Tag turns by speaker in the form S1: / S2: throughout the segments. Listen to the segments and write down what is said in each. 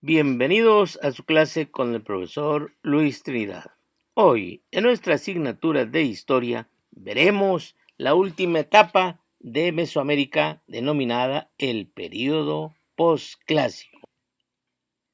S1: Bienvenidos a su clase con el profesor Luis Trinidad. Hoy, en nuestra asignatura de Historia, veremos la última etapa de Mesoamérica denominada el período posclásico.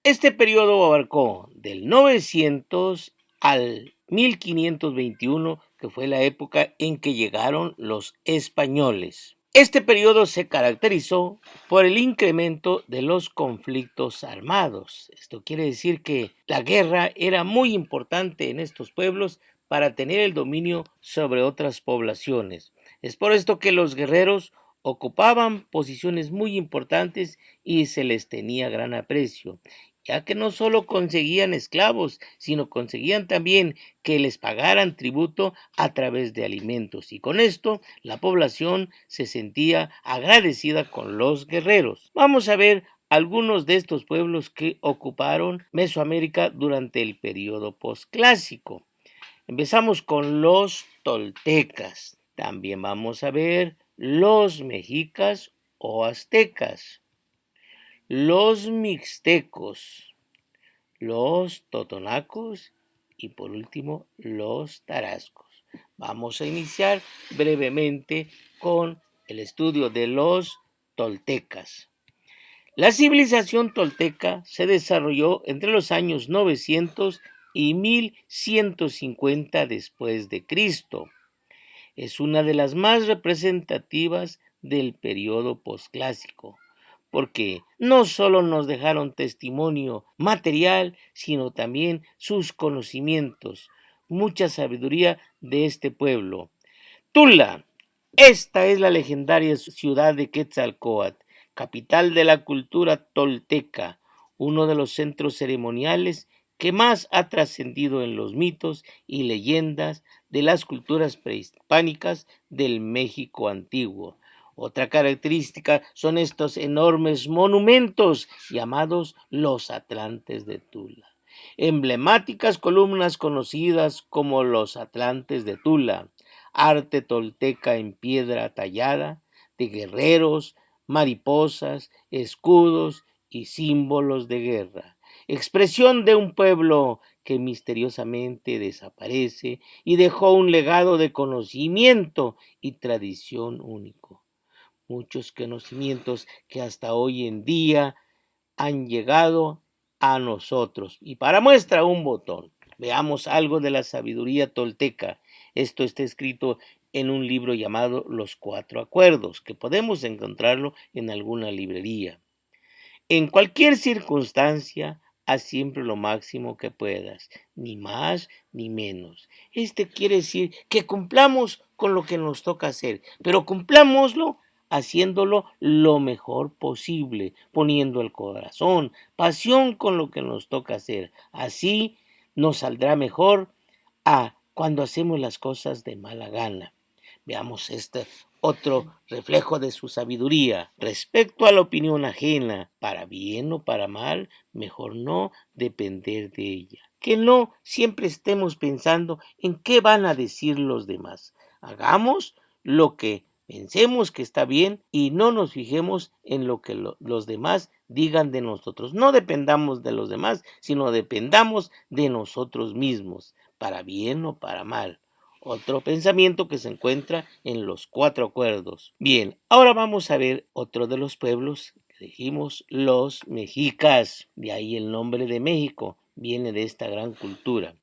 S1: Este periodo abarcó del 900 al 1521, que fue la época en que llegaron los españoles. Este periodo se caracterizó por el incremento de los conflictos armados. Esto quiere decir que la guerra era muy importante en estos pueblos para tener el dominio sobre otras poblaciones. Es por esto que los guerreros ocupaban posiciones muy importantes y se les tenía gran aprecio, ya que no solo conseguían esclavos, sino conseguían también que les pagaran tributo a través de alimentos, y con esto la población se sentía agradecida con los guerreros. Vamos a ver algunos de estos pueblos que ocuparon Mesoamérica durante el periodo posclásico. Empezamos con los toltecas. También vamos a ver los mexicas o aztecas, los mixtecos, los totonacos y por último los tarascos. Vamos a iniciar brevemente con el estudio de los toltecas. La civilización tolteca se desarrolló entre los años 900 y 1150 después de Cristo. Es una de las más representativas del periodo posclásico, porque no solo nos dejaron testimonio material, sino también sus conocimientos, mucha sabiduría de este pueblo. Tula, esta es la legendaria ciudad de Quetzalcóatl, capital de la cultura tolteca, uno de los centros ceremoniales que más ha trascendido en los mitos y leyendas de las culturas prehispánicas del México antiguo. Otra característica son estos enormes monumentos llamados los Atlantes de Tula, emblemáticas columnas conocidas como los Atlantes de Tula, arte tolteca en piedra tallada, de guerreros, mariposas, escudos y símbolos de guerra, expresión de un pueblo que misteriosamente desaparece y dejó un legado de conocimiento y tradición único. Muchos conocimientos que hasta hoy en día han llegado a nosotros. Y para muestra un botón, veamos algo de la sabiduría tolteca. Esto está escrito en un libro llamado Los Cuatro Acuerdos, que podemos encontrarlo en alguna librería. En cualquier circunstancia, haz siempre lo máximo que puedas, ni más ni menos. Quiere decir que cumplamos con lo que nos toca hacer, pero cumplámoslo haciéndolo lo mejor posible, poniendo el corazón, pasión con lo que nos toca hacer. Así nos saldrá mejor a cuando hacemos las cosas de mala gana. Veamos otro reflejo de su sabiduría. Respecto a la opinión ajena, para bien o para mal, mejor no depender de ella. Que no siempre estemos pensando en qué van a decir los demás. Hagamos lo que pensemos que está bien y no nos fijemos en lo que los demás digan de nosotros. No dependamos de los demás, sino dependamos de nosotros mismos, para bien o para mal. Otro pensamiento que se encuentra en los Cuatro Acuerdos. Bien, ahora vamos a ver otro de los pueblos que dijimos, los mexicas. De ahí el nombre de México, viene de esta gran cultura.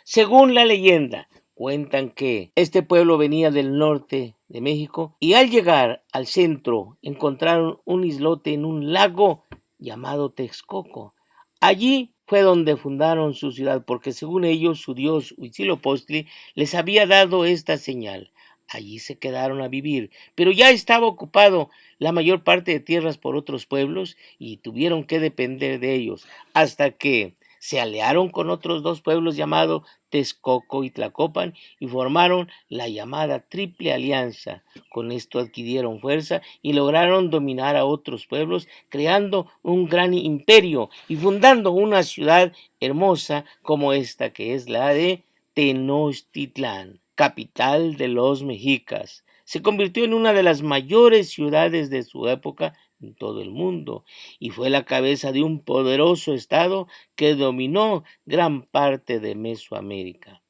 S1: Según la leyenda, cuentan que este pueblo venía del norte de México y al llegar al centro encontraron un islote en un lago llamado Texcoco. Allí fue donde fundaron su ciudad, porque según ellos su dios Huitzilopochtli les había dado esta señal. Allí se quedaron a vivir, pero ya estaba ocupado la mayor parte de tierras por otros pueblos y tuvieron que depender de ellos, hasta que se aliaron con otros dos pueblos llamados Texcoco y Tlacopan y formaron la llamada Triple Alianza. Con esto adquirieron fuerza y lograron dominar a otros pueblos, creando un gran imperio y fundando una ciudad hermosa como esta, que es la de Tenochtitlán, capital de los mexicas. se convirtió en una de las mayores ciudades de su época en todo el mundo y fue la cabeza de un poderoso estado que dominó gran parte de Mesoamérica.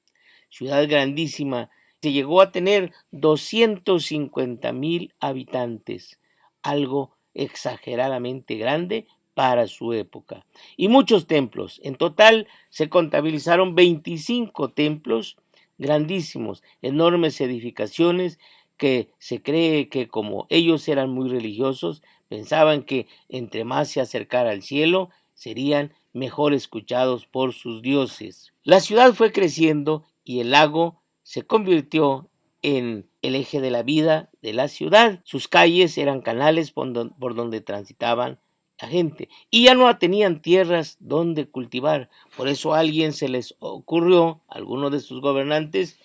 S1: Ciudad grandísima, se llegó a tener 250,000 habitantes, algo exageradamente grande para su época, y muchos templos. En total se contabilizaron 25 templos grandísimos, enormes edificaciones que se cree que como ellos eran muy religiosos, pensaban que entre más se acercara al cielo, serían mejor escuchados por sus dioses. La ciudad fue creciendo y el lago se convirtió en el eje de la vida de la ciudad. Sus calles eran canales por donde transitaban la gente y ya no tenían tierras donde cultivar. Por eso a alguien se les ocurrió, a algunos de sus gobernantes,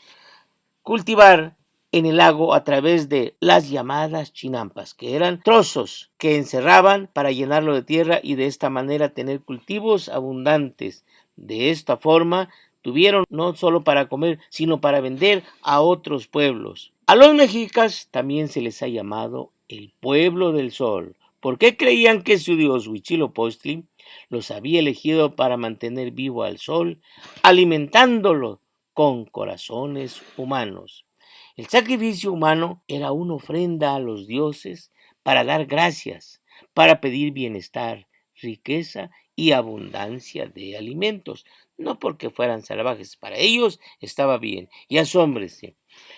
S1: cultivar en el lago a través de las llamadas chinampas, que eran trozos que encerraban para llenarlo de tierra y de esta manera tener cultivos abundantes. De esta forma tuvieron no solo para comer, sino para vender a otros pueblos. A los mexicas también se les ha llamado el pueblo del sol, porque creían que su dios Huitzilopochtli los había elegido para mantener vivo al sol, alimentándolo con corazones humanos. El sacrificio humano era una ofrenda a los dioses para dar gracias, para pedir bienestar, riqueza y abundancia de alimentos, no porque fueran salvajes, para ellos estaba bien. Y asómbrese,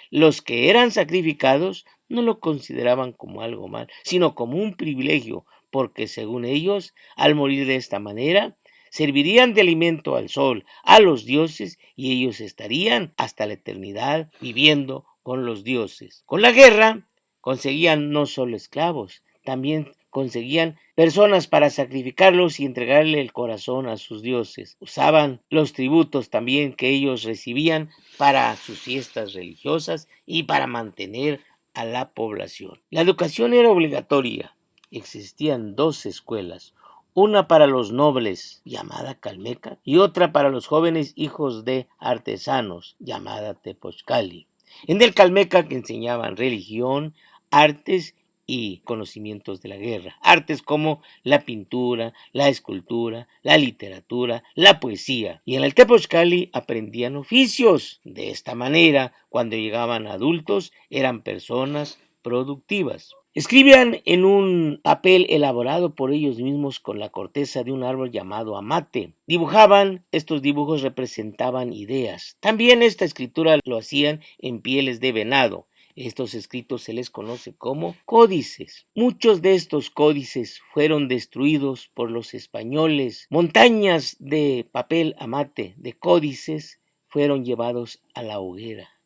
S1: los que eran sacrificados no lo consideraban como algo mal, sino como un privilegio, porque según ellos, al morir de esta manera, servirían de alimento al sol, a los dioses, y ellos estarían hasta la eternidad viviendo con los dioses. Con la guerra conseguían no solo esclavos, también conseguían personas para sacrificarlos y entregarle el corazón a sus dioses. Usaban los tributos también que ellos recibían para sus fiestas religiosas y para mantener a la población. La educación era obligatoria. Existían dos escuelas, una para los nobles, llamada Calmeca, y otra para los jóvenes hijos de artesanos, llamada Tepochcali. En el Calmeca que enseñaban religión, artes y conocimientos de la guerra. Artes como la pintura, la escultura, la literatura, la poesía. Y en el Tepochcali aprendían oficios. De esta manera, cuando llegaban adultos, eran personas productivas. Escribían en un papel elaborado por ellos mismos con la corteza de un árbol llamado amate. Dibujaban, estos dibujos representaban ideas. También esta escritura lo hacían en pieles de venado. Estos escritos se les conoce como códices. Muchos de estos códices fueron destruidos por los españoles. Montañas de papel amate, de códices, fueron llevados a la hoguera.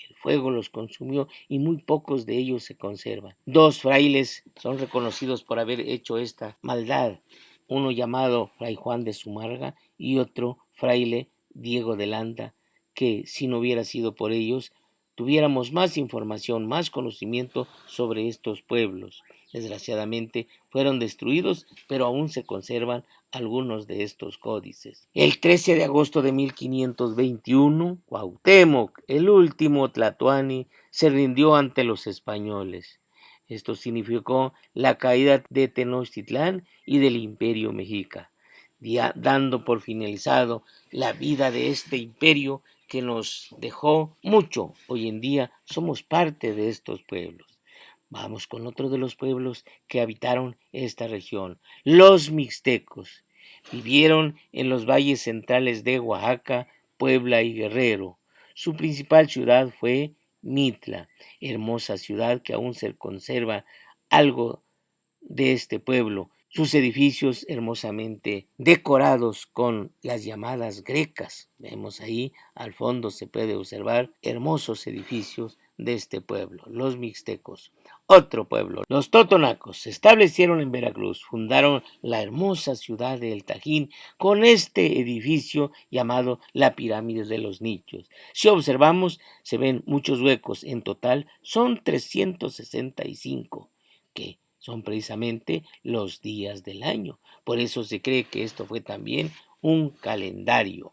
S1: El fuego los consumió y muy pocos de ellos se conservan. Dos frailes son reconocidos por haber hecho esta maldad. Uno llamado Fray Juan de Zumarraga y otro fraile Diego de Landa, que si no hubiera sido por ellos, tuviéramos más información, más conocimiento sobre estos pueblos. Desgraciadamente fueron destruidos, pero aún se conservan algunos de estos códices. El 13 de agosto de 1521, Cuauhtémoc, el último tlatoani, se rindió ante los españoles. Esto significó la caída de Tenochtitlán y del Imperio Mexica, dando por finalizado la vida de este imperio que nos dejó mucho. Hoy en día somos parte de estos pueblos. Vamos con otro de los pueblos que habitaron esta región, los mixtecos. Vivieron en los valles centrales de Oaxaca, Puebla y Guerrero. Su principal ciudad fue Mitla, hermosa ciudad que aún se conserva algo de este pueblo, sus edificios hermosamente decorados con las llamadas grecas. Vemos ahí al fondo se puede observar hermosos edificios de este pueblo, los mixtecos. Otro pueblo, los totonacos, se establecieron en Veracruz, fundaron la hermosa ciudad de El Tajín con este edificio llamado la Pirámide de los Nichos. Si observamos, se ven muchos huecos, en total son 365 que son precisamente los días del año. Por eso se cree que esto fue también un calendario.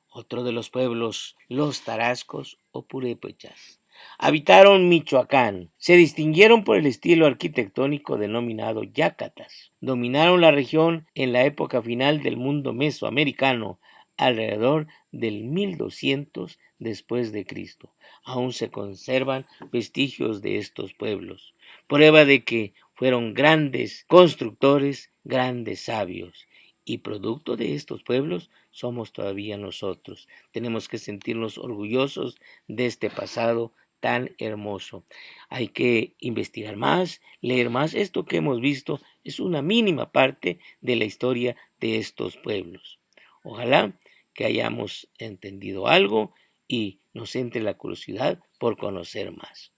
S1: Otro de los pueblos, los tarascos o purépechas. Habitaron Michoacán. Se distinguieron por el estilo arquitectónico denominado yácatas. Dominaron la región en la época final del mundo mesoamericano, alrededor del 1200 después de Cristo. Aún se conservan vestigios de estos pueblos, prueba de que fueron grandes constructores, grandes sabios. Y producto de estos pueblos somos todavía nosotros. Tenemos que sentirnos orgullosos de este pasado tan hermoso. Hay que investigar más, leer más. Esto que hemos visto es una mínima parte de la historia de estos pueblos. Ojalá que hayamos entendido algo y nos entre la curiosidad por conocer más.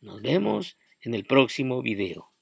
S1: Nos vemos en el próximo video.